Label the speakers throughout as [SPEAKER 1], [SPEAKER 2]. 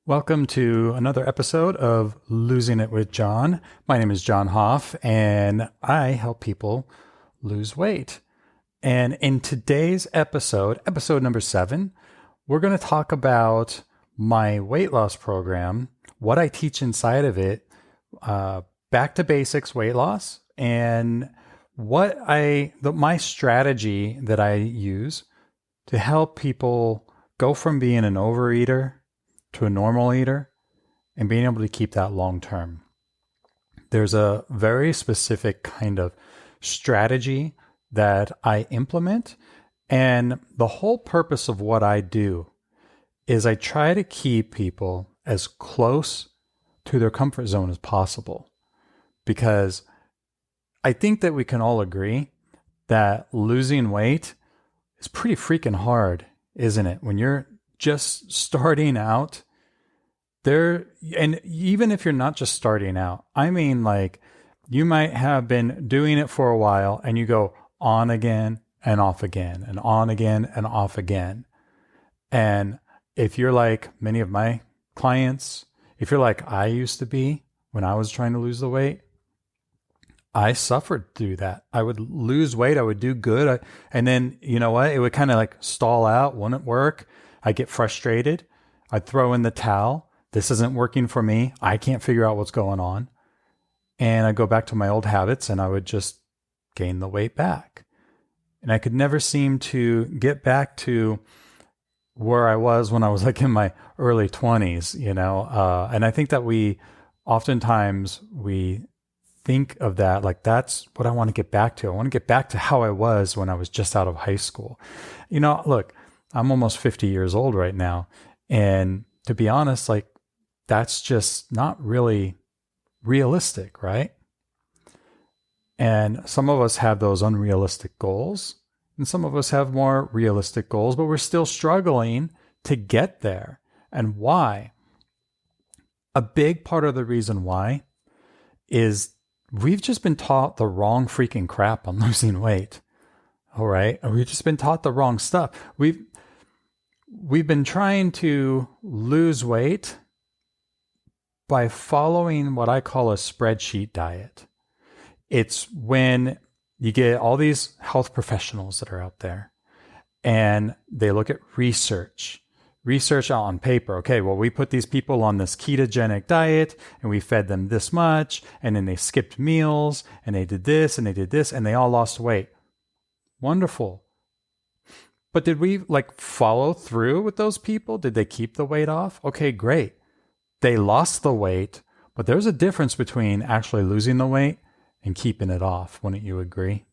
[SPEAKER 1] Welcome to another episode of Losing It with John. My name is John Hoff, and I help people lose weight. And in today's episode number 7, we're going to talk about my weight loss program, what I teach inside of it, back to basics weight loss, and my strategy that I use to help people go from being an overeater to a normal eater and being able to keep that long term. There's a very specific kind of strategy that I implement. And the whole purpose of what I do is I try to keep people as close to their comfort zone as possible. Because I think that we can all agree that losing weight is pretty freaking hard, isn't it? When you're just starting out there, and even if you're not just starting out, I mean, like, you might have been doing it for a while and you go on again and off again and on again and off again. And if you're like many of my clients, if you're like I used to be when I was trying to lose the weight, I suffered through that. I would lose weight. I would do good. And then, you know what? It would kind of like stall out, wouldn't work. I'd get frustrated. I'd throw in the towel. This isn't working for me. I can't figure out what's going on. And I'd go back to my old habits and I would just gain the weight back. And I could never seem to get back to where I was when I was like in my early 20s, you know? And I think that oftentimes we think of that like that's what I want to get back to. I want to get back to how I was when I was just out of high school. You know, look, I'm almost 50 years old right now. And to be honest, like, that's just not really realistic, right? And some of us have those unrealistic goals, and some of us have more realistic goals, but we're still struggling to get there. And why? A big part of the reason why is we've just been taught the wrong freaking crap on losing weight. All right? We've just been taught the wrong stuff. We've been trying to lose weight by following what I call a spreadsheet diet. It's when you get all these health professionals that are out there and they look at research on paper. Okay, well, we put these people on this ketogenic diet and we fed them this much, and then they skipped meals and they did this and they did this and they all lost weight. Wonderful. But did we follow through with those people? Did they keep the weight off? Okay, great. They lost the weight, but there's a difference between actually losing the weight and keeping it off. Wouldn't you agree?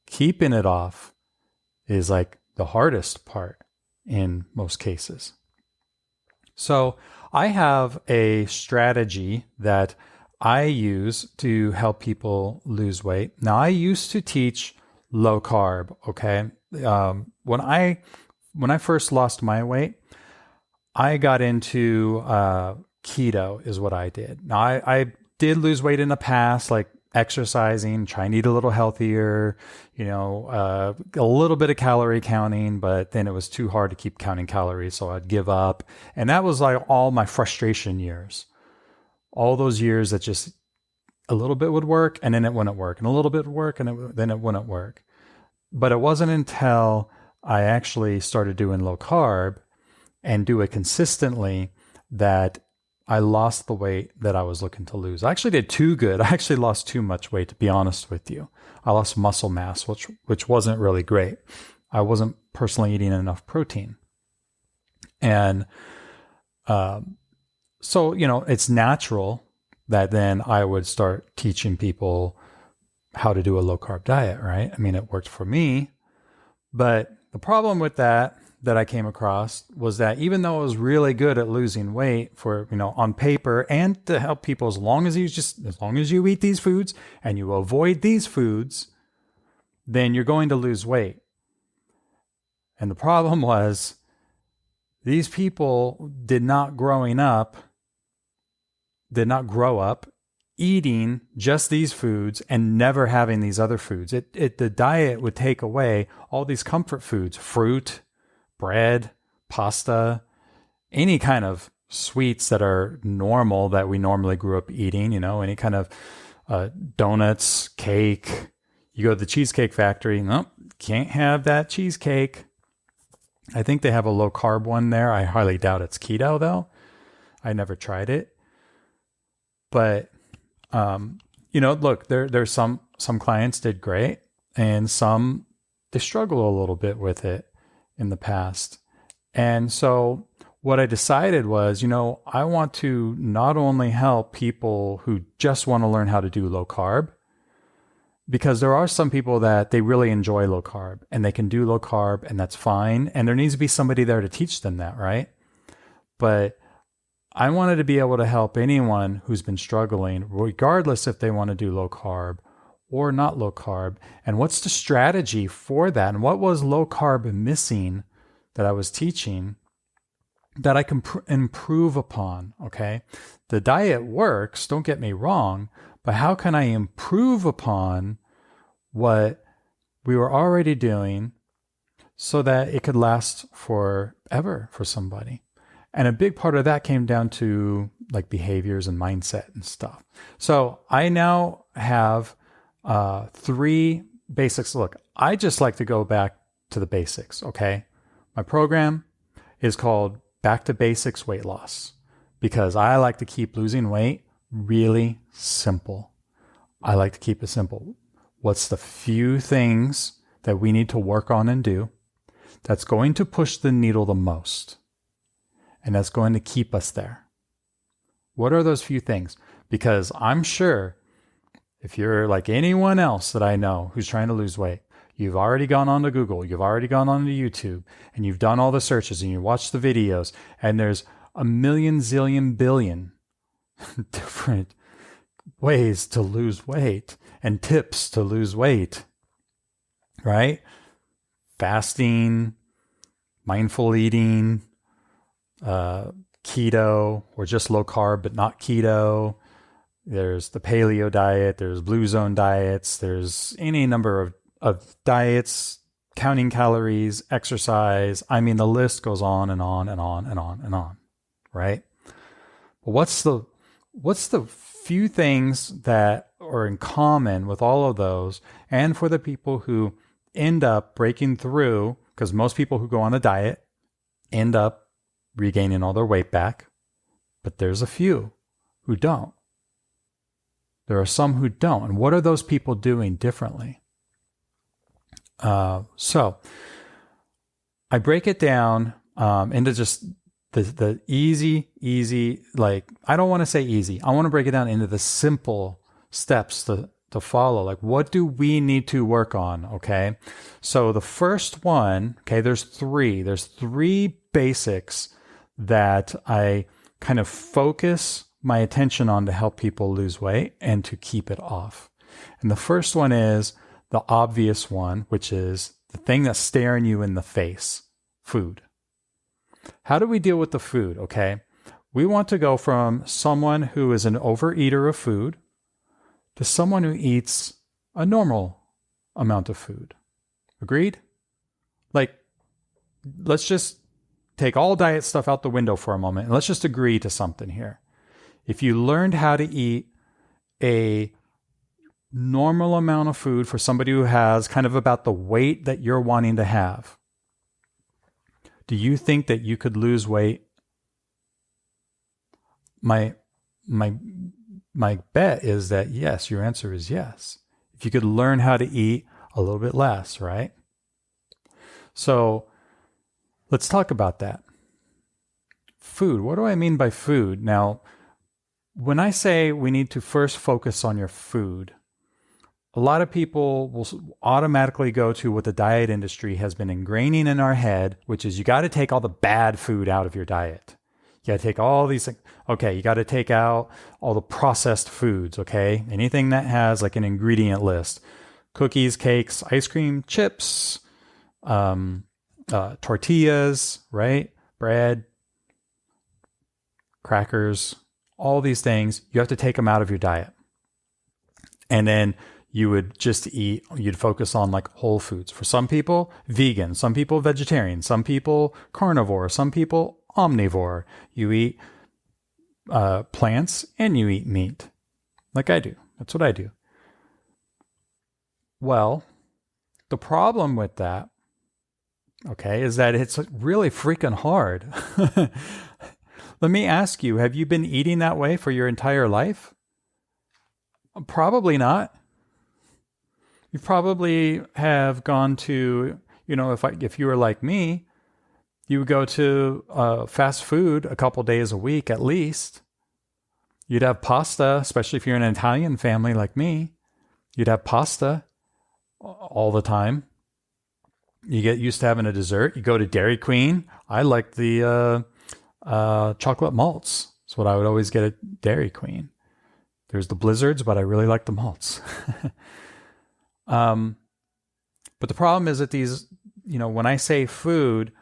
[SPEAKER 1] Keeping it off is like the hardest part in most cases. So I have a strategy that I use to help people lose weight. Now, I used to teach low carb, okay? When I first lost my weight, I got into keto is what I did. Now, I did lose weight in the past, like exercising, trying to eat a little healthier, a little bit of calorie counting, but then it was too hard to keep counting calories, so I'd give up. And that was like all my frustration years. All those years that just a little bit would work, and then it wouldn't work, and a little bit would work, and then it wouldn't work. But it wasn't until I actually started doing low carb and do it consistently that I lost the weight that I was looking to lose. I actually did too good. I actually lost too much weight, to be honest with you. I lost muscle mass, which wasn't really great. I wasn't personally eating enough protein. And so, it's natural that then I would start teaching people how to do a low carb diet, right? I mean, it worked for me, but the problem with that I came across was that even though it was really good at losing weight for, on paper, and to help people, as long as you eat these foods and you avoid these foods, then you're going to lose weight. And the problem was these people did not grow up eating just these foods and never having these other foods. The diet would take away all these comfort foods, fruit, bread, pasta, any kind of sweets that are normal that we normally grew up eating, any kind of donuts, cake. You go to the Cheesecake Factory, nope, can't have that cheesecake. I think they have a low carb one there. I highly doubt it's keto though. I never tried it. But, look, there's some clients did great and some, they struggle a little bit with it in the past. And so what I decided was, I want to not only help people who just want to learn how to do low carb, because there are some people that they really enjoy low carb and they can do low carb and that's fine. And there needs to be somebody there to teach them that, right? But I wanted to be able to help anyone who's been struggling, regardless if they want to do low carb or not low carb. And what's the strategy for that? And what was low carb missing that I was teaching that I can improve upon, okay? The diet works, don't get me wrong, but how can I improve upon what we were already doing so that it could last forever for somebody? And a big part of that came down to like behaviors and mindset and stuff. So I now have 3 basics. Look, I just like to go back to the basics, okay? My program is called Back to Basics Weight Loss because I like to keep losing weight really simple. I like to keep it simple. What's the few things that we need to work on and do that's going to push the needle the most? And that's going to keep us there. What are those few things? Because I'm sure if you're like anyone else that I know who's trying to lose weight, you've already gone onto Google, you've already gone onto YouTube, and you've done all the searches and you watch the videos, and there's a million, zillion, billion different ways to lose weight and tips to lose weight, right? Fasting, mindful eating, keto, or just low carb but not keto. There's the paleo diet, there's blue zone diets, there's any number of diets, counting calories, exercise. I mean, the list goes on and on and on and on and on, right? But what's the few things that are in common with all of those? And for the people who end up breaking through, because most people who go on a diet end up regaining all their weight back, but there's a few who don't. There are some who don't. And what are those people doing differently? So I break it down into just the easy, like, I don't want to say easy. I want to break it down into the simple steps to follow. Like, what do we need to work on? Okay. So the first one, okay, there's 3 basics that I kind of focus my attention on to help people lose weight and to keep it off. And the first one is the obvious one, which is the thing that's staring you in the face, food. How do we deal with the food? Okay. We want to go from someone who is an overeater of food to someone who eats a normal amount of food. Agreed? Like, let's just take all diet stuff out the window for a moment and let's just agree to something here. If you learned how to eat a normal amount of food for somebody who has kind of about the weight that you're wanting to have, do you think that you could lose weight? My bet is that yes, your answer is yes. If you could learn how to eat a little bit less, right? So let's talk about that. Food. What do I mean by food? Now, when I say we need to first focus on your food, a lot of people will automatically go to what the diet industry has been ingraining in our head, which is you got to take all the bad food out of your diet. You got to take all these things. Okay, you got to take out all the processed foods, okay? Anything that has like an ingredient list. Cookies, cakes, ice cream, chips, tortillas, right? Bread, crackers, all these things. You have to take them out of your diet. And then you would just you'd focus on like whole foods. For some people, vegan, some people vegetarian, some people carnivore, some people omnivore. You eat plants and you eat meat, like I do. That's what I do. Well, the problem with that, okay, is that it's really freaking hard. Let me ask you, have you been eating that way for your entire life? Probably not. You probably have gone to, if you were like me, you would go to fast food a couple days a week at least. You'd have pasta, especially if you're in an Italian family like me. You'd have pasta all the time. You get used to having a dessert. You go to Dairy Queen. I like the chocolate malts. That's what I would always get at Dairy Queen. There's the blizzards, but I really like the malts. But the problem is that these, when I say food,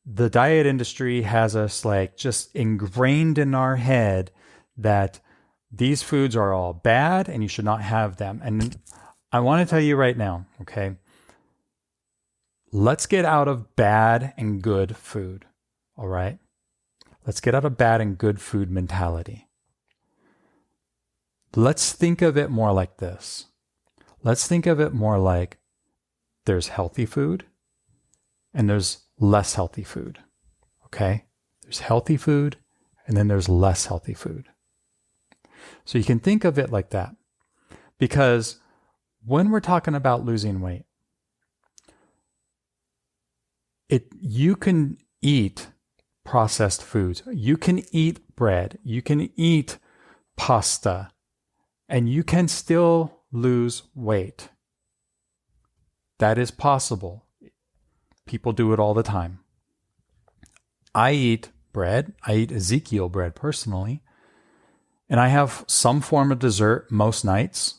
[SPEAKER 1] the diet industry has us like just ingrained in our head that these foods are all bad and you should not have them. And I want to tell you right now, okay, let's get out of bad and good food. All right. Let's get out of bad and good food mentality. Let's think of it more like this. Let's think of it more like there's healthy food and there's less healthy food. Okay? There's healthy food and then there's less healthy food. So you can think of it like that. Because when we're talking about losing weight, you can eat processed foods. You can eat bread. You can eat pasta. And you can still lose weight. That is possible. People do it all the time. I eat bread. I eat Ezekiel bread personally. And I have some form of dessert most nights.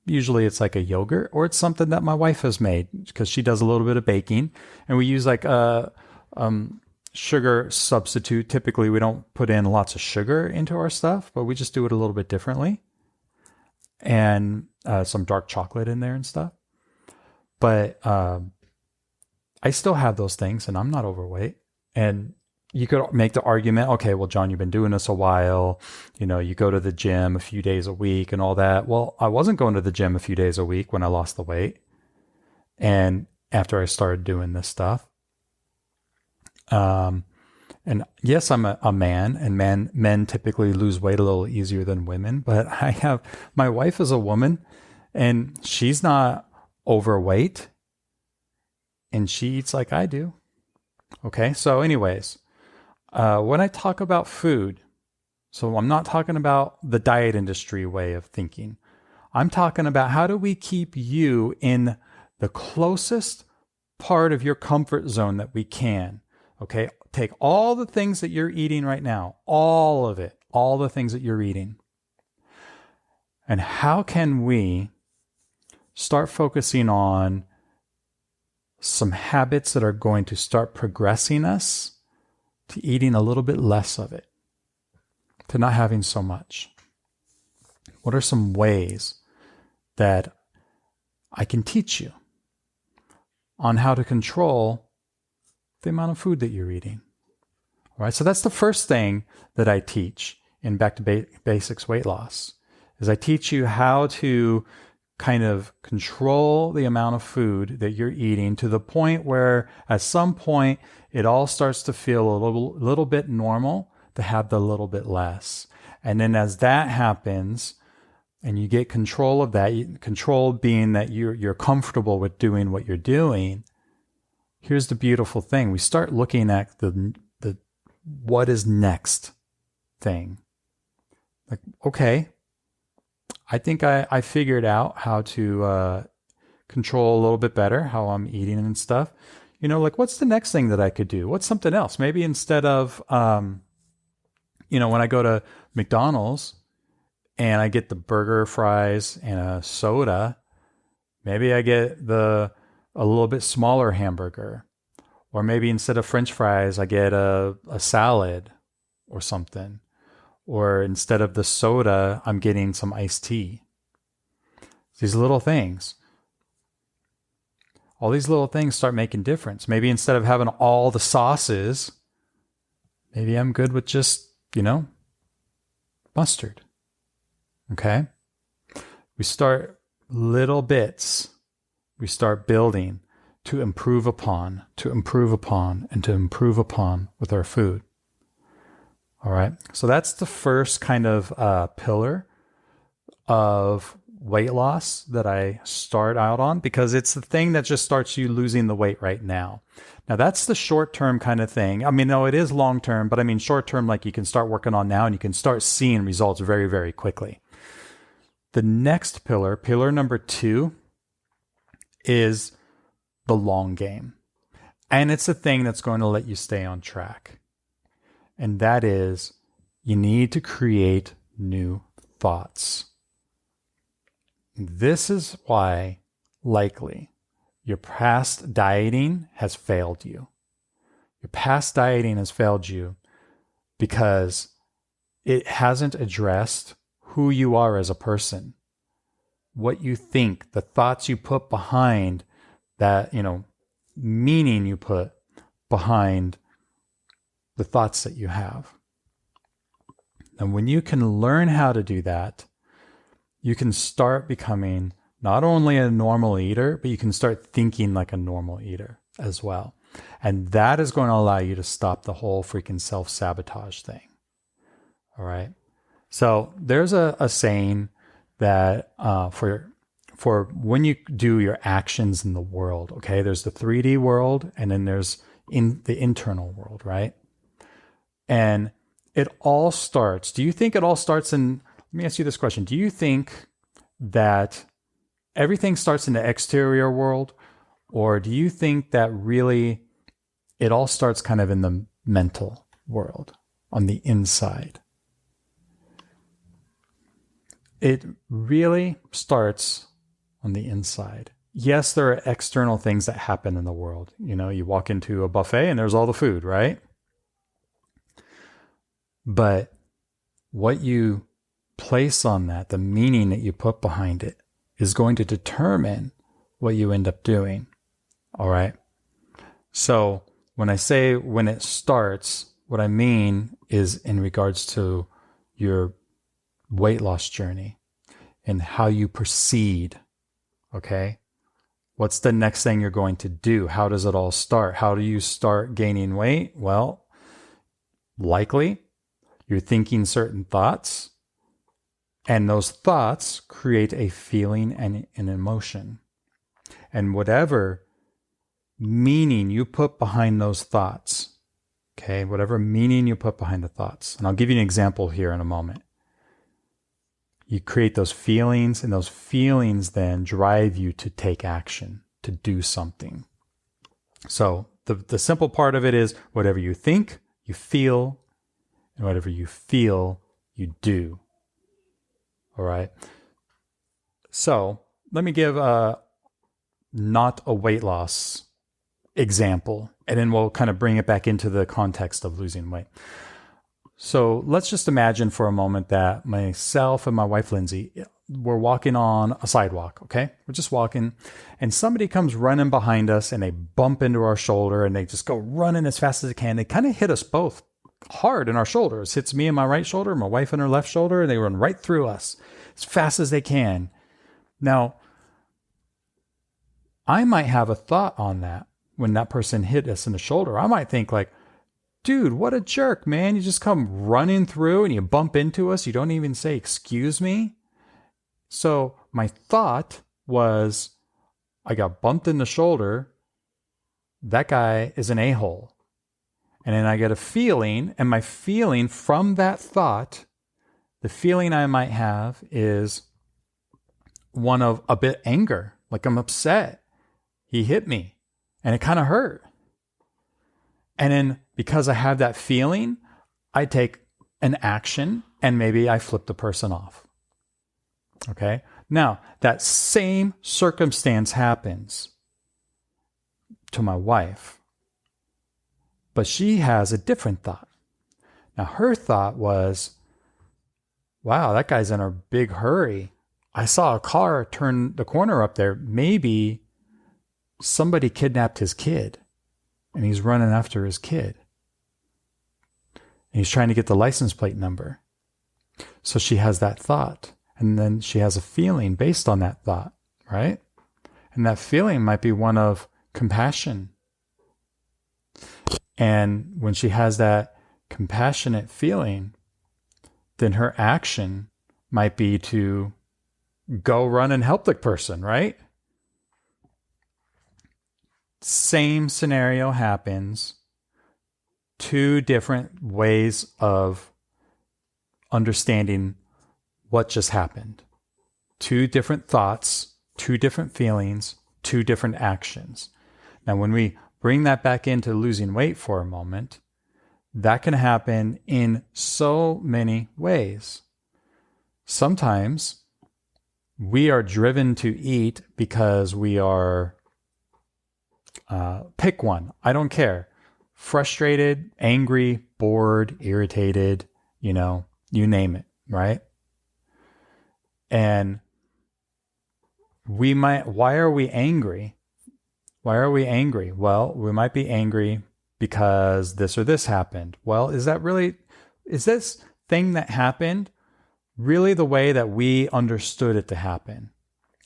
[SPEAKER 1] Usually it's like a yogurt or it's something that my wife has made because she does a little bit of baking. And we use like a sugar substitute. Typically we don't put in lots of sugar into our stuff, but we just do it a little bit differently. And some dark chocolate in there and stuff. But I still have those things and I'm not overweight. And you could make the argument, okay, well, John, you've been doing this a while. You go to the gym a few days a week and all that. Well, I wasn't going to the gym a few days a week when I lost the weight. And after I started doing this stuff. And yes, I'm a man, and men typically lose weight a little easier than women, but my wife is a woman and she's not overweight and she eats like I do. Okay. So anyways, when I talk about food, so I'm not talking about the diet industry way of thinking. I'm talking about how do we keep you in the closest part of your comfort zone that we can. Okay. Take all the things that you're eating right now, all of it, all the things that you're eating. And how can we start focusing on some habits that are going to start progressing us to eating a little bit less of it, to not having so much? What are some ways that I can teach you on how to control the amount of food that you're eating? All right. So that's the first thing that I teach in Back to Basics Weight Loss is I teach you how to kind of control the amount of food that you're eating to the point where at some point it all starts to feel a little bit normal to have the little bit less. And then as that happens and you get control of that, control being that you're comfortable with doing what you're doing, here's the beautiful thing. We start looking at the what is next thing. Like, okay, I think I figured out how to control a little bit better how I'm eating and stuff. Like what's the next thing that I could do? What's something else? Maybe instead of, when I go to McDonald's and I get the burger, fries, and a soda, maybe I get a little bit smaller hamburger. Or maybe instead of French fries, I get a salad or something. Or instead of the soda, I'm getting some iced tea. These little things. All these little things start making difference. Maybe instead of having all the sauces, maybe I'm good with just, mustard. Okay? We start little bits. We start building to improve upon, to improve upon, and to improve upon with our food. All right? So that's the first kind of pillar of weight loss that I start out on, because it's the thing that just starts you losing the weight right now. Now that's the short-term kind of thing. I mean, no, it is long-term, but I mean short-term, like you can start working on now and you can start seeing results very, very quickly. The next pillar, pillar number 2, is the long game. And it's the thing that's going to let you stay on track. And that is, you need to create new thoughts. This is why, likely, your past dieting has failed you. Your past dieting has failed you because it hasn't addressed who you are as a person, what you think, the thoughts you put behind that, meaning you put behind the thoughts that you have. And when you can learn how to do that, you can start becoming not only a normal eater, but you can start thinking like a normal eater as well. And that is going to allow you to stop the whole freaking self-sabotage thing. All right. So there's a saying that for when you do your actions in the world, okay, there's the 3D world and then there's in the internal world, right? And it all starts, do you think it all starts in, let me ask you this question. Do you think that everything starts in the exterior world, or do you think that really it all starts kind of in the mental world, on the inside? It really starts on the inside. Yes, there are external things that happen in the world. You walk into a buffet and there's all the food, right? But what you place on that, the meaning that you put behind it, is going to determine what you end up doing. All right. So when I say when it starts, what I mean is in regards to your weight loss journey and how you proceed. Okay. What's the next thing you're going to do? How does it all start? How do you start gaining weight? Well, likely you're thinking certain thoughts, and those thoughts create a feeling and an emotion. And whatever meaning you put behind those thoughts, okay, whatever meaning you put behind the thoughts, and I'll give you an example here in a moment. You create those feelings, and those feelings then drive you to take action, to do something. So the simple part of it is whatever you think, you feel, and whatever you feel, you do. All right. So let me give not a weight loss example, and then we'll kind of bring it back into the context of losing weight. So let's just imagine for a moment that myself and my wife, Lindsay, we're walking on a sidewalk, okay? We're just walking, and somebody comes running behind us, and they bump into our shoulder, and they just go running as fast as they can. They kind of hit us both hard in our shoulders. Hits me in my right shoulder, my wife in her left shoulder, and they run right through us as fast as they can. Now, I might have a thought on that when that person hit us in the shoulder. I might think like, dude, what a jerk, man. You just come running through and you bump into us. You don't even say, excuse me. So my thought was, I got bumped in the shoulder. That guy is an a-hole. And then I get a feeling, and my feeling from that thought, the feeling I might have is one of a bit anger, like I'm upset. He hit me and it kind of hurt. And then because I have that feeling, I take an action and maybe I flip the person off. Okay. Now that same circumstance happens to my wife, but she has a different thought. Now her thought was, wow, that guy's in a big hurry. I saw a car turn the corner up there. Maybe somebody kidnapped his kid and he's running after his kid. And he's trying to get the license plate number. So she has that thought, and then she has a feeling based on that thought, right? And that feeling might be one of compassion. And when she has that compassionate feeling, then her action might be to go run and help the person, right? Same scenario happens. Two different ways of understanding what just happened. Two different thoughts, two different feelings, two different actions. Now, when we bring that back into losing weight for a moment, that can happen in so many ways. Sometimes we are driven to eat because we are, pick one, I don't care, frustrated, angry, bored, irritated, you name it, right? And why are we angry? Why are we angry? Well, we might be angry because this or this happened. Well, is this thing that happened really the way that we understood it to happen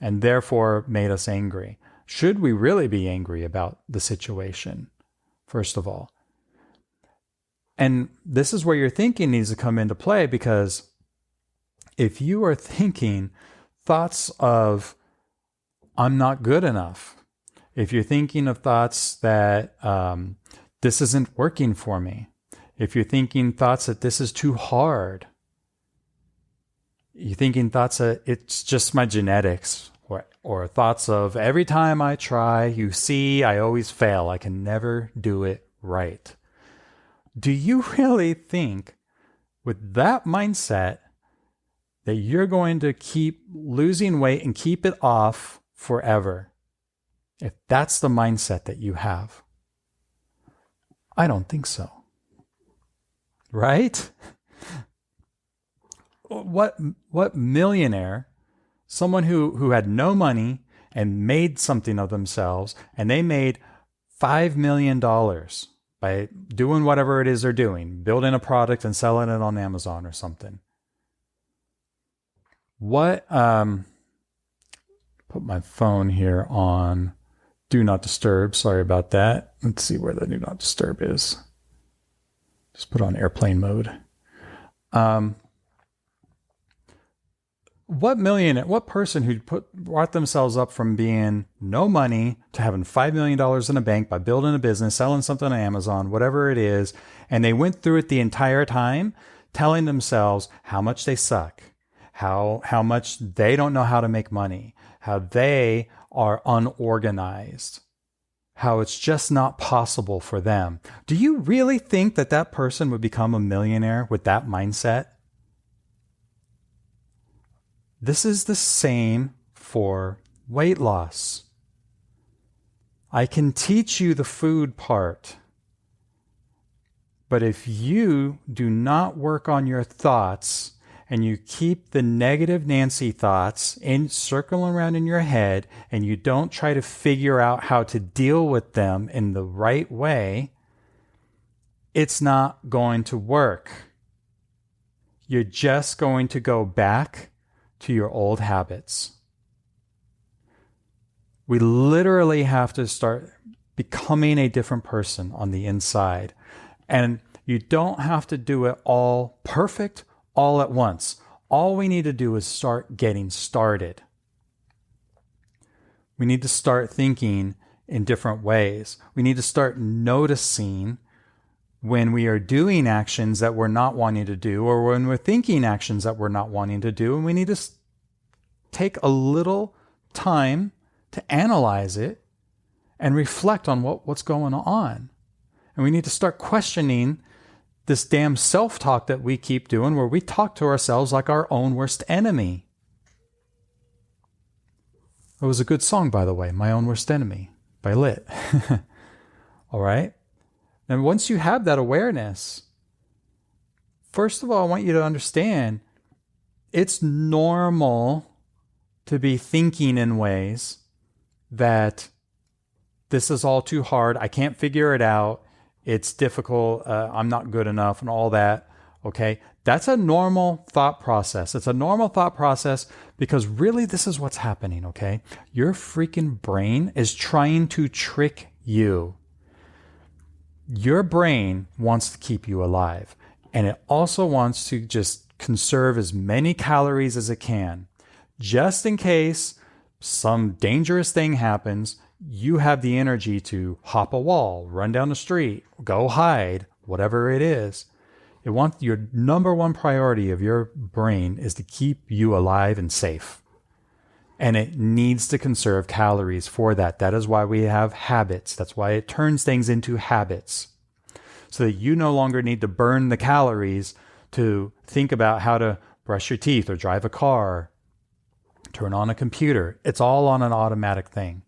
[SPEAKER 1] and therefore made us angry? Should we really be angry about the situation, first of all? And this is where your thinking needs to come into play, because if you are thinking thoughts of, I'm not good enough, if you're thinking of thoughts that this isn't working for me, if you're thinking thoughts that this is too hard, you're thinking thoughts that it's just my genetics, or thoughts of every time I try, you see, I always fail. I can never do it right. Do you really think with that mindset that you're going to keep losing weight and keep it off forever? If that's the mindset that you have, I don't think so. Right? What millionaire, someone who had no money and made something of themselves, and they made $5 million by doing whatever it is they're doing, building a product and selling it on Amazon or something. Put my phone here on do not disturb. Sorry about that. Let's see where the do not disturb is. Just put on airplane mode. What person who brought themselves up from being no money to having $5 million in a bank by building a business, selling something on Amazon, whatever it is, and they went through it the entire time telling themselves how much they suck, how much they don't know how to make money, how they are unorganized, how it's just not possible for them. Do you really think that that person would become a millionaire with that mindset? This is the same for weight loss. I can teach you the food part, but if you do not work on your thoughts and you keep the negative Nancy thoughts circling around in your head, and you don't try to figure out how to deal with them in the right way, it's not going to work. You're just going to go back to your old habits. We literally have to start becoming a different person on the inside. And you don't have to do it all perfect all at once. All we need to do is start getting started. We need to start thinking in different ways. We need to start noticing when we are doing actions that we're not wanting to do, or when we're thinking actions that we're not wanting to do. And we need to take a little time to analyze it and reflect on what's going on. And we need to start questioning this damn self-talk that we keep doing, where we talk to ourselves like our own worst enemy. It was a good song, by the way, My Own Worst Enemy by Lit. All right? And once you have that awareness, first of all, I want you to understand it's normal to be thinking in ways that this is all too hard, I can't figure it out, it's difficult, I'm not good enough, and all that. Okay, that's a normal thought process. It's a normal thought process because really this is what's happening. Okay, your freaking brain is trying to trick you. Your brain wants to keep you alive, and it also wants to just conserve as many calories as it can, just in case some dangerous thing happens. You have the energy to hop a wall, run down the street, go hide, whatever it is. It wants your number one priority of your brain is to keep you alive and safe. And it needs to conserve calories for that. That is why we have habits. That's why it turns things into habits. So that you no longer need to burn the calories to think about how to brush your teeth or drive a car, turn on a computer. It's all on an automatic thing.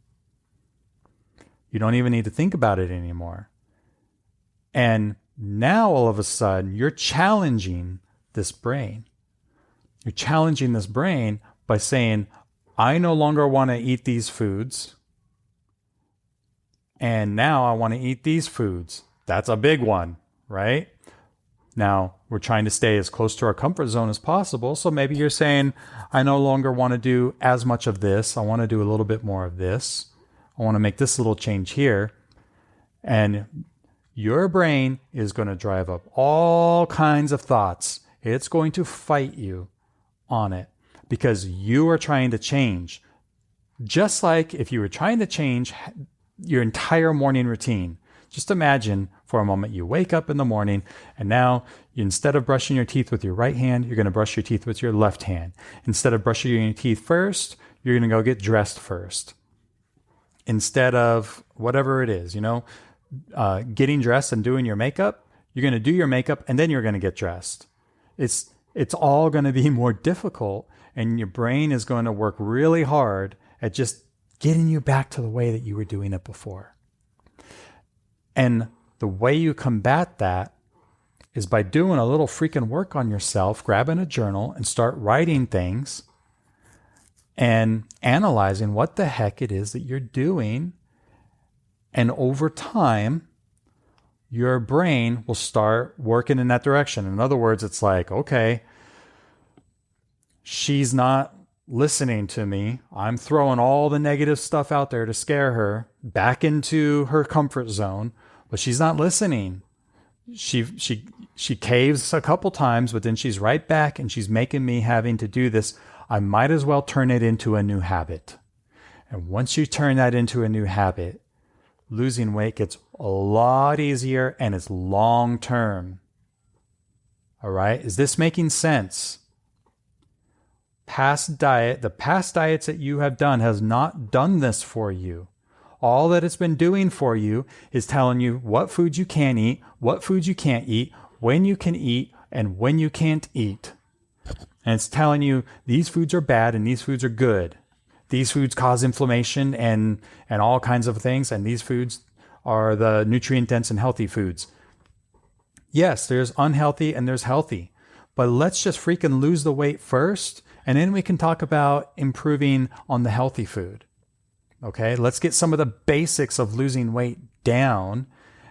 [SPEAKER 1] You don't even need to think about it anymore. And now all of a sudden, you're challenging this brain. You're challenging this brain by saying, I no longer want to eat these foods. And now I want to eat these foods. That's a big one, right? Now, we're trying to stay as close to our comfort zone as possible. So maybe you're saying, I no longer want to do as much of this. I want to do a little bit more of this. I want to make this little change here. And your brain is going to drive up all kinds of thoughts. It's going to fight you on it because you are trying to change. Just like if you were trying to change your entire morning routine. Just imagine for a moment you wake up in the morning and now instead of brushing your teeth with your right hand, you're going to brush your teeth with your left hand. Instead of brushing your teeth first, you're going to go get dressed first. Instead of whatever it is, getting dressed and doing your makeup, you're going to do your makeup and then you're going to get dressed. It's all going to be more difficult and your brain is going to work really hard at just getting you back to the way that you were doing it before. And the way you combat that is by doing a little freaking work on yourself, grabbing a journal and start writing things and analyzing what the heck it is that you're doing. And over time, your brain will start working in that direction. In other words, it's like, okay, she's not listening to me. I'm throwing all the negative stuff out there to scare her back into her comfort zone, but she's not listening. She caves a couple times, but then she's right back and she's making me having to do this. I might as well turn it into a new habit. And once you turn that into a new habit, losing weight gets a lot easier and it's long term. All right. Is this making sense? The past diets that you have done has not done this for you. All that it's been doing for you is telling you what foods you can eat, what foods you can't eat, when you can eat, and when you can't eat. And it's telling you these foods are bad and these foods are good. These foods cause inflammation and all kinds of things. And these foods are the nutrient dense and healthy foods. Yes, there's unhealthy and there's healthy. But let's just freaking lose the weight first. And then we can talk about improving on the healthy food. Okay, let's get some of the basics of losing weight down.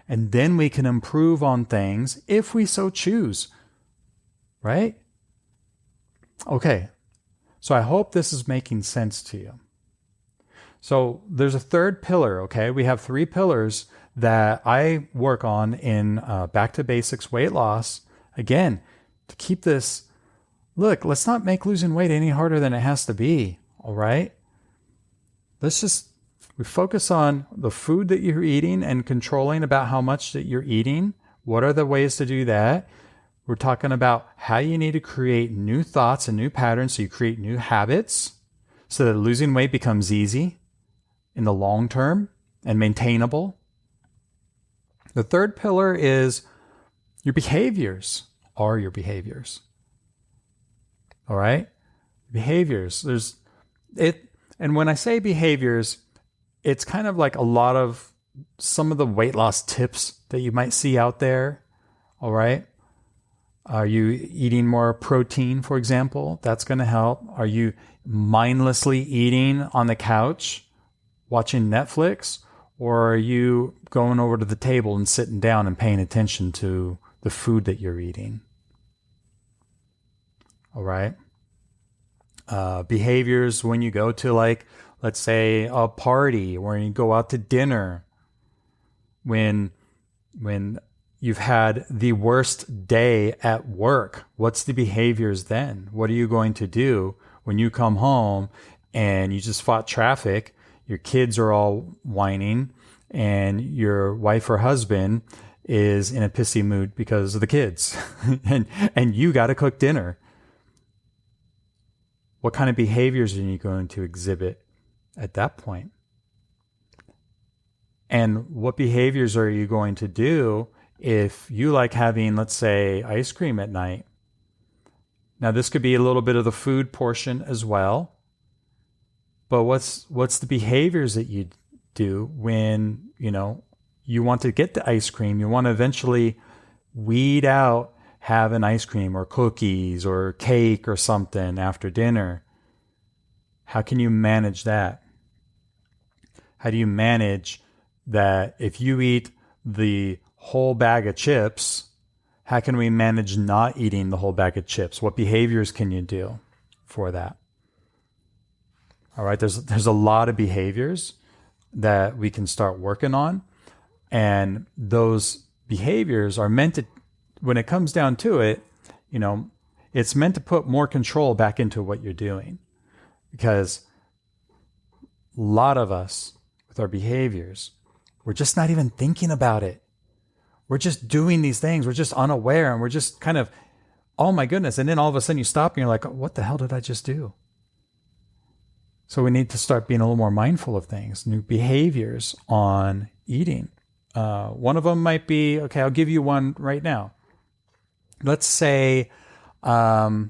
[SPEAKER 1] And then we can improve on things if we so choose. Right? Okay, so I hope this is making sense to you. So there's a third pillar, okay? We have 3 pillars that I work on in Back to Basics weight loss. Again, to keep this, look, let's not make losing weight any harder than it has to be, all right? We focus on the food that you're eating and controlling about how much that you're eating. What are the ways to do that? We're talking about how you need to create new thoughts and new patterns so you create new habits so that losing weight becomes easy in the long term and maintainable. The third pillar is your behaviors. All right? Behaviors. And when I say behaviors, it's kind of like a lot of some of the weight loss tips that you might see out there. All right? Are you eating more protein, for example? That's going to help. Are you mindlessly eating on the couch, watching Netflix? Or are you going over to the table and sitting down and paying attention to the food that you're eating? All right. Behaviors when you go to, like, let's say a party, or you go out to dinner, when you've had the worst day at work. What's the behaviors then? What are you going to do when you come home and you just fought traffic? Your kids are all whining, and your wife or husband is in a pissy mood because of the kids, and you got to cook dinner. What kind of behaviors are you going to exhibit at that point? And what behaviors are you going to do if you like having, let's say, ice cream at night? Now, this could be a little bit of the food portion as well. But what's the behaviors that you do when, you want to get the ice cream? You want to eventually weed out having ice cream or cookies or cake or something after dinner. How can you manage that? How do you manage that if you eat the whole bag of chips, how can we manage not eating the whole bag of chips? What behaviors can you do for that? All right, there's a lot of behaviors that we can start working on. And those behaviors are meant to, when it comes down to it, it's meant to put more control back into what you're doing. Because a lot of us, with our behaviors, we're just not even thinking about it. We're just doing these things. We're just unaware, and we're just kind of, oh my goodness. And then all of a sudden you stop and you're like, what the hell did I just do? So we need to start being a little more mindful of things, new behaviors on eating. One of them might be, okay, I'll give you one right now. Let's say it's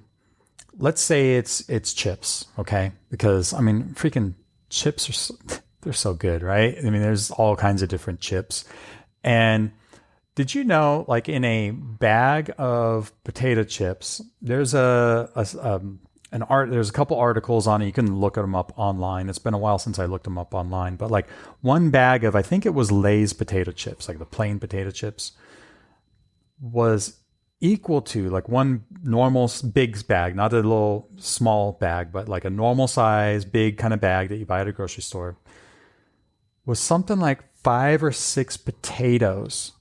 [SPEAKER 1] chips, okay? Because freaking chips they're so good, right? There's all kinds of different chips. And did you know, like, in a bag of potato chips, there's there's a couple articles on it. You can look them up online. It's been a while since I looked them up online, but like one bag of, I think it was Lay's potato chips, like the plain potato chips, was equal to, like, one normal big bag, not a little small bag, but like a normal size, big kind of bag that you buy at a grocery store, was something like 5 or 6 potatoes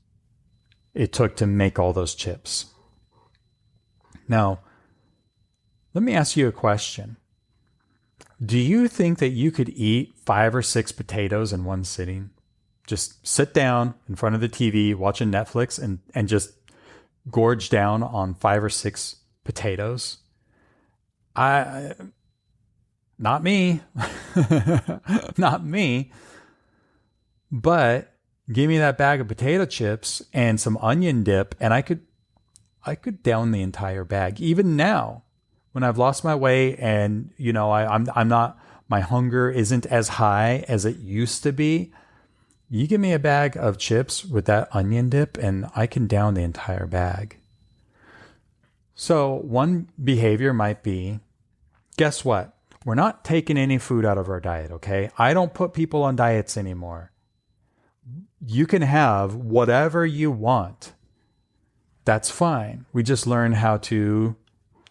[SPEAKER 1] it took to make all those chips. Now, let me ask you a question. Do you think that you could eat 5 or 6 potatoes in one sitting? Just sit down in front of the TV, watching Netflix, and just gorge down on 5 or 6 potatoes? Not me. Not me. But give me that bag of potato chips and some onion dip, and I could down the entire bag. Even now, when I've lost my weight and, I'm not, my hunger isn't as high as it used to be, you give me a bag of chips with that onion dip and I can down the entire bag. So one behavior might be, guess what? We're not taking any food out of our diet, okay? I don't put people on diets anymore. You can have whatever you want. That's fine. We just learn how to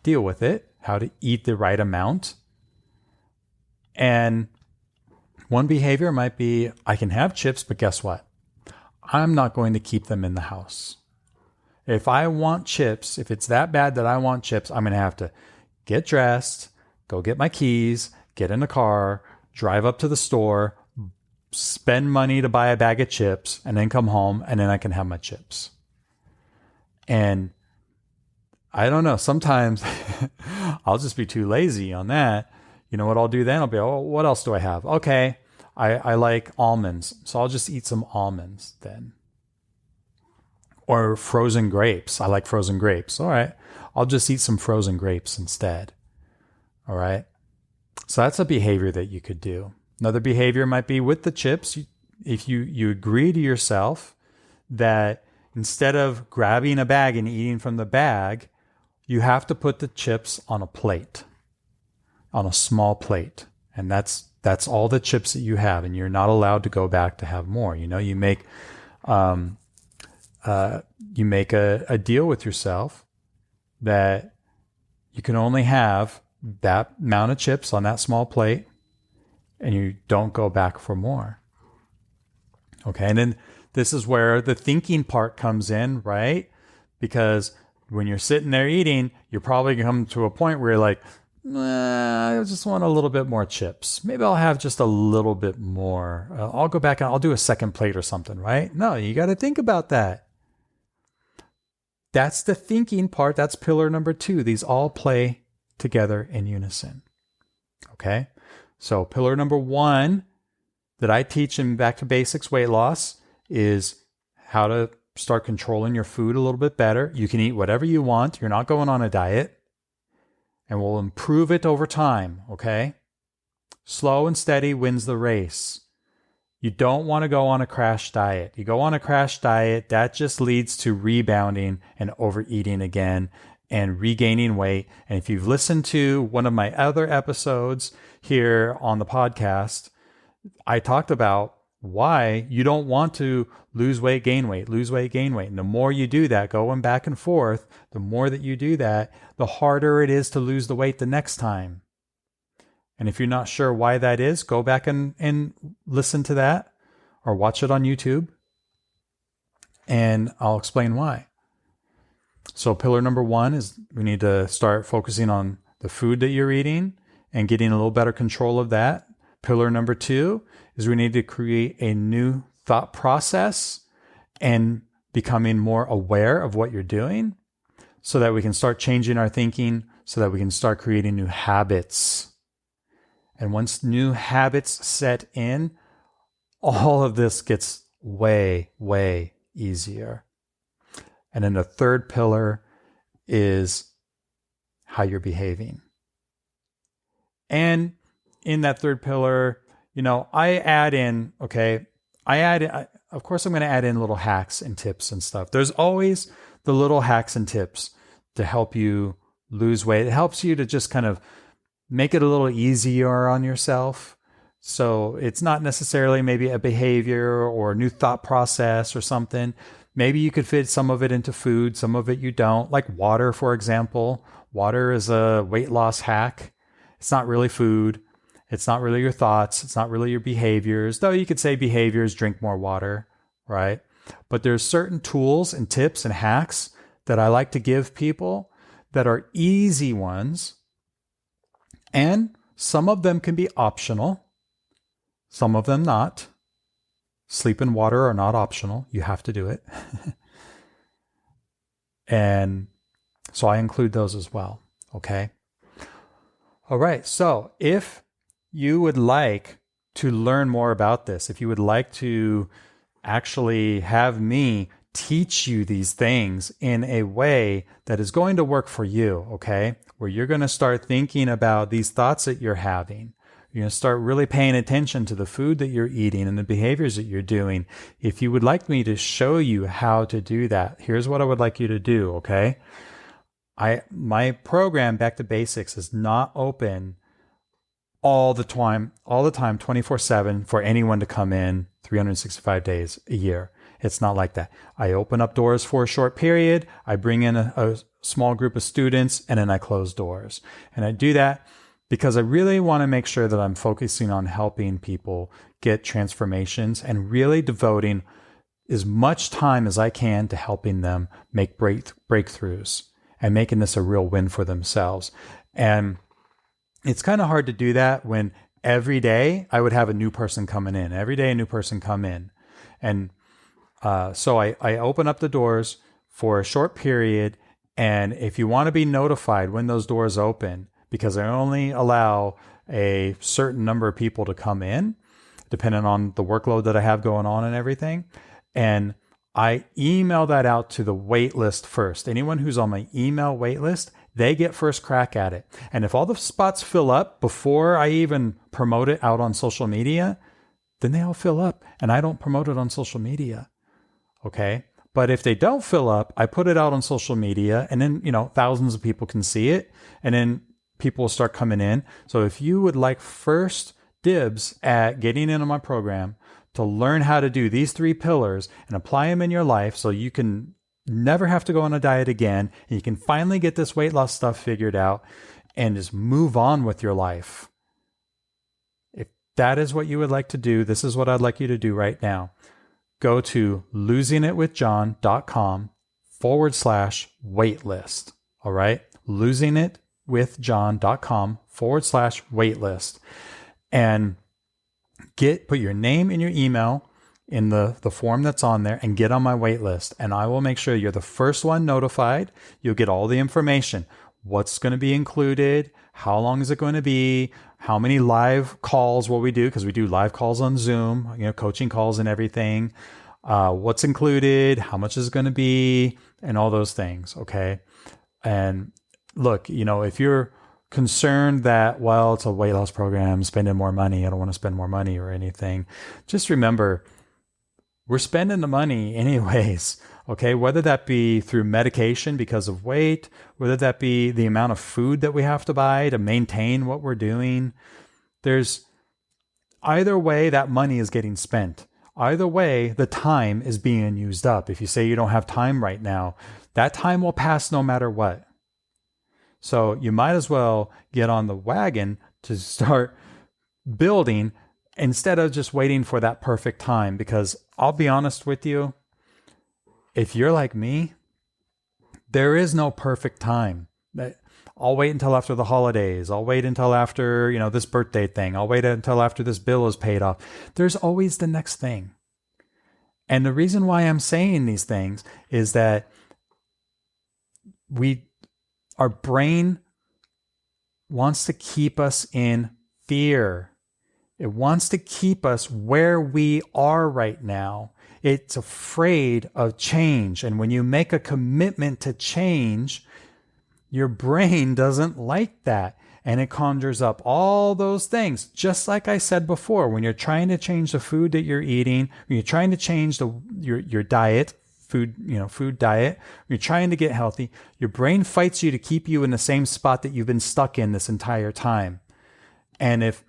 [SPEAKER 1] deal with it, how to eat the right amount. And one behavior might be, I can have chips, but guess what? I'm not going to keep them in the house. If I want chips, if it's that bad that I want chips, I'm going to have to get dressed, go get my keys, get in the car, drive up to the store, spend money to buy a bag of chips, and then come home, and then I can have my chips. And I don't know, sometimes I'll just be too lazy on that. You know what I'll do then? I'll be, oh, what else do I have? Okay, I like almonds, so I'll just eat some almonds then. Or frozen grapes. I like frozen grapes. All right, I'll just eat some frozen grapes instead. All right. So that's a behavior that you could do. Another behavior might be with the chips. If you agree to yourself that instead of grabbing a bag and eating from the bag, you have to put the chips on a plate, on a small plate. And that's all the chips that you have. And you're not allowed to go back to have more. You make a deal with yourself that you can only have that amount of chips on that small plate, and you don't go back for more. Okay. And then this is where the thinking part comes in, right? Because when you're sitting there eating, you're probably going to come to a point where you're like, I just want a little bit more chips. Maybe I'll have just a little bit more. I'll go back and I'll do a second plate or something, right? No, you got to think about that. That's the thinking part. That's pillar number 2. These all play together in unison. Okay. So pillar number 1 that I teach in Back to Basics weight loss is how to start controlling your food a little bit better. You can eat whatever you want. You're not going on a diet, and we'll improve it over time. Okay. Slow and steady wins the race. You don't want to go on a crash diet. You go on a crash diet, that just leads to rebounding and overeating again and regaining weight. And if you've listened to one of my other episodes here on the podcast, I talked about why you don't want to lose weight, gain weight, lose weight, gain weight. And the more you do that, going back and forth, the more that you do that, the harder it is to lose the weight the next time. And if you're not sure why that is, go back and listen to that or watch it on YouTube, and I'll explain why. So pillar number 1 is we need to start focusing on the food that you're eating and getting a little better control of that. Pillar number 2 is we need to create a new thought process and becoming more aware of what you're doing so that we can start changing our thinking, so that we can start creating new habits. And once new habits set in, all of this gets way, way easier. And then the third pillar is how you're behaving. And in that third pillar, I add in, of course I'm going to add in little hacks and tips and stuff. There's always the little hacks and tips to help you lose weight. It helps you to just kind of make it a little easier on yourself. So it's not necessarily maybe a behavior or a new thought process or something. Maybe you could fit some of it into food, some of it you don't. Like water, for example. Water is a weight loss hack. It's not really food. It's not really your thoughts. It's not really your behaviors. Though you could say behaviors, drink more water, right? But there's certain tools and tips and hacks that I like to give people that are easy ones. And some of them can be optional. Some of them not. Sleep and water are not optional. You have to do it. And so I include those as well. Okay. All right. So if you would like to learn more about this, if you would like to actually have me teach you these things in a way that is going to work for you, okay, where you're going to start thinking about these thoughts that you're having. You're going to start really paying attention to the food that you're eating and the behaviors that you're doing. If you would like me to show you how to do that, here's what I would like you to do, okay? My program, Back to Basics, is not open all the time, 24/7 for anyone to come in 365 days a year. It's not like that. I open up doors for a short period. I bring in a small group of students, and then I close doors. And I do that because I really want to make sure that I'm focusing on helping people get transformations and really devoting as much time as I can to helping them make breakthroughs and making this a real win for themselves. And it's kind of hard to do that when every day I would have a new person coming in. Every day a new person come in. And so I open up the doors for a short period. And if you want to be notified when those doors open, because I only allow a certain number of people to come in, depending on the workload that I have going on and everything. And I email that out to the wait list first. Anyone who's on my email wait list, they get first crack at it. And if all the spots fill up before I even promote it out on social media, then they all fill up and I don't promote it on social media. Okay. But if they don't fill up, I put it out on social media and then, thousands of people can see it and then people will start coming in. So if you would like first dibs at getting into my program to learn how to do these 3 pillars and apply them in your life so you can never have to go on a diet again. And you can finally get this weight loss stuff figured out and just move on with your life. If that is what you would like to do, this is what I'd like you to do right now. Go to losingitwithjohn.com/waitlist. All right. losingitwithjohn.com/waitlist. And put your name and your email in the form that's on there and get on my wait list. And I will make sure you're the first one notified. You'll get all the information. What's going to be included? How long is it going to be? How many live calls will we do? Because we do live calls on Zoom, coaching calls and everything. What's included? How much is it going to be? And all those things. Okay. And look, if you're concerned that, well, it's a weight loss program, spending more money, I don't want to spend more money or anything, just remember, we're spending the money anyways, okay? Whether that be through medication because of weight, whether that be the amount of food that we have to buy to maintain what we're doing, there's either way that money is getting spent. Either way, the time is being used up. If you say you don't have time right now, that time will pass no matter what. So you might as well get on the wagon to start building instead of just waiting for that perfect time. Because I'll be honest with you, if you're like me, there is no perfect time. I'll wait until after the holidays. I'll wait until after, this birthday thing. I'll wait until after this bill is paid off. There's always the next thing. And the reason why I'm saying these things is that our brain wants to keep us in fear. It wants to keep us where we are right now. It's afraid of change. And when you make a commitment to change, your brain doesn't like that. And it conjures up all those things. Just like I said before, when you're trying to change the food that you're eating, when you're trying to change your diet, food diet, when you're trying to get healthy, your brain fights you to keep you in the same spot that you've been stuck in this entire time. And if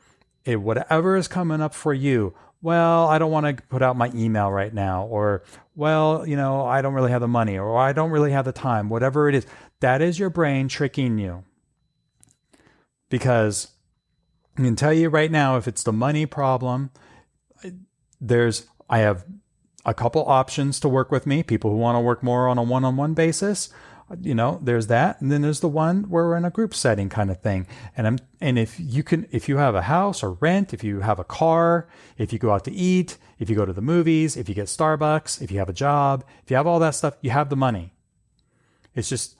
[SPEAKER 1] whatever is coming up for you, well, I don't want to put out my email right now, or, well, I don't really have the money, or I don't really have the time, whatever it is, that is your brain tricking you. Because I can tell you right now, if it's the money problem, I have a couple options to work with me. People who want to work more on a one-on-one basis, there's that. And then there's the one where we're in a group setting kind of thing. And if you have a house or rent, if you have a car, if you go out to eat, if you go to the movies, if you get Starbucks, if you have a job, if you have all that stuff, you have the money. It's just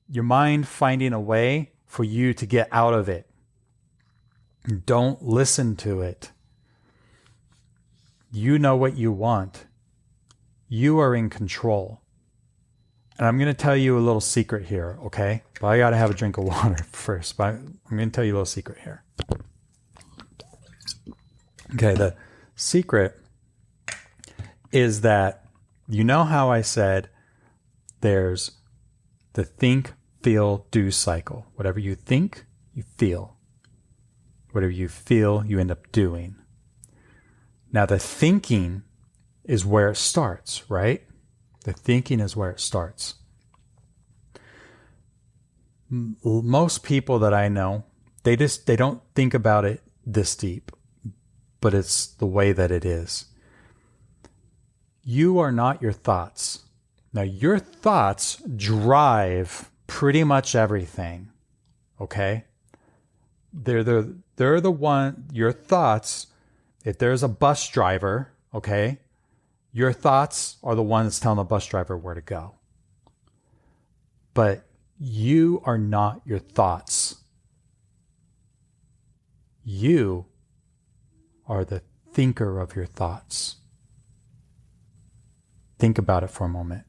[SPEAKER 1] your mind finding a way for you to get out of it. Don't listen to it. You know what you want. You are in control. And I'm going to tell you a little secret here, okay? But I got to have a drink of water first. But I'm going to tell you a little secret here. Okay, the secret is that, how I said there's the think, feel, do cycle. Whatever you think, you feel. Whatever you feel, you end up doing. Now, the thinking is where it starts, right? The thinking is where it starts. Most people that I know, they don't think about it this deep, but it's the way that it is. You are not your thoughts. Now, your thoughts drive pretty much everything, okay? They're the one, your thoughts, if there's a bus driver, okay, your thoughts are the ones telling the bus driver where to go. But you are not your thoughts. You are the thinker of your thoughts. Think about it for a moment.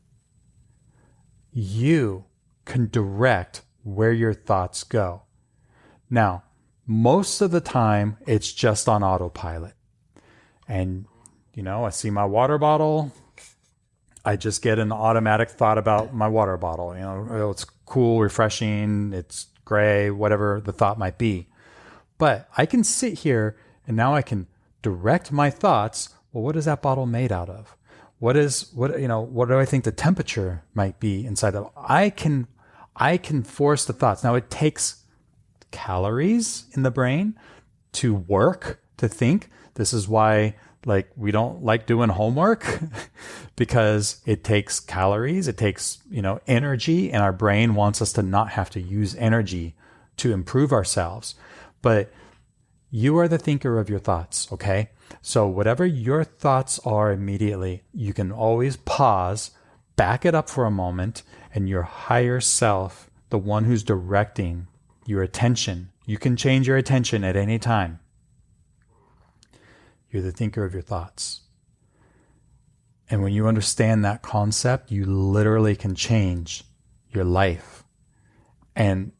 [SPEAKER 1] You can direct where your thoughts go. Now, most of the time, it's just on autopilot. And, I see my water bottle. I just get an automatic thought about my water bottle. It's cool, refreshing, it's gray, whatever the thought might be. But I can sit here and now I can direct my thoughts. Well, what is that bottle made out of? What do I think the temperature might be inside of? I can force the thoughts. Now it takes calories in the brain to work, to think. This is why we don't like doing homework because it takes calories, it takes, energy, and our brain wants us to not have to use energy to improve ourselves. But you are the thinker of your thoughts, okay? So whatever your thoughts are immediately, you can always pause, back it up for a moment, and your higher self, the one who's directing your attention, you can change your attention at any time. You're the thinker of your thoughts. And when you understand that concept, you literally can change your life. And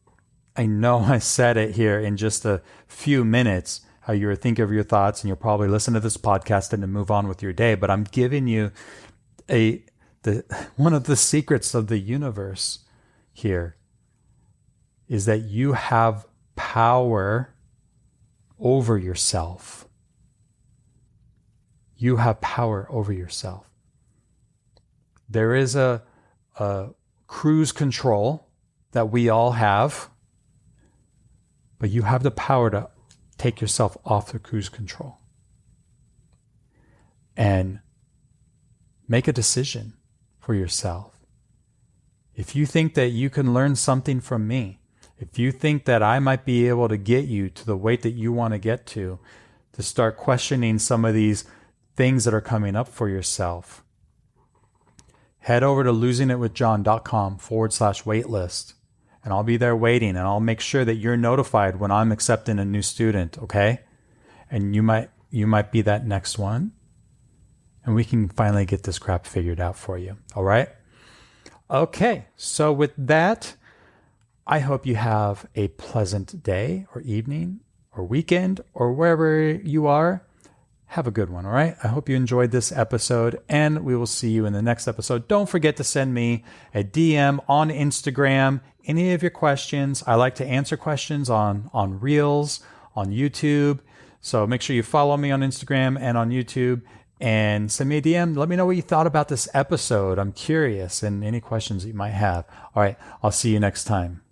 [SPEAKER 1] I know I said it here in just a few minutes, how you're a thinker of your thoughts, and you'll probably listen to this podcast and then move on with your day. But I'm giving you one of the secrets of the universe here is that you have power over yourself. You have power over yourself. There is a cruise control that we all have, but you have the power to take yourself off the cruise control and make a decision for yourself. If you think that you can learn something from me, if you think that I might be able to get you to the weight that you want to get to start questioning some of these things that are coming up for yourself, head over to losingitwithjohn.com/waitlist. And I'll be there waiting, and I'll make sure that you're notified when I'm accepting a new student, okay? And you might be that next one, and we can finally get this crap figured out for you, all right? Okay, so with that, I hope you have a pleasant day or evening or weekend or wherever you are. Have a good one, all right? I hope you enjoyed this episode, and we will see you in the next episode. Don't forget to send me a DM on Instagram, any of your questions. I like to answer questions on Reels, on YouTube. So make sure you follow me on Instagram and on YouTube, and send me a DM. Let me know what you thought about this episode. I'm curious, and any questions that you might have. All right, I'll see you next time.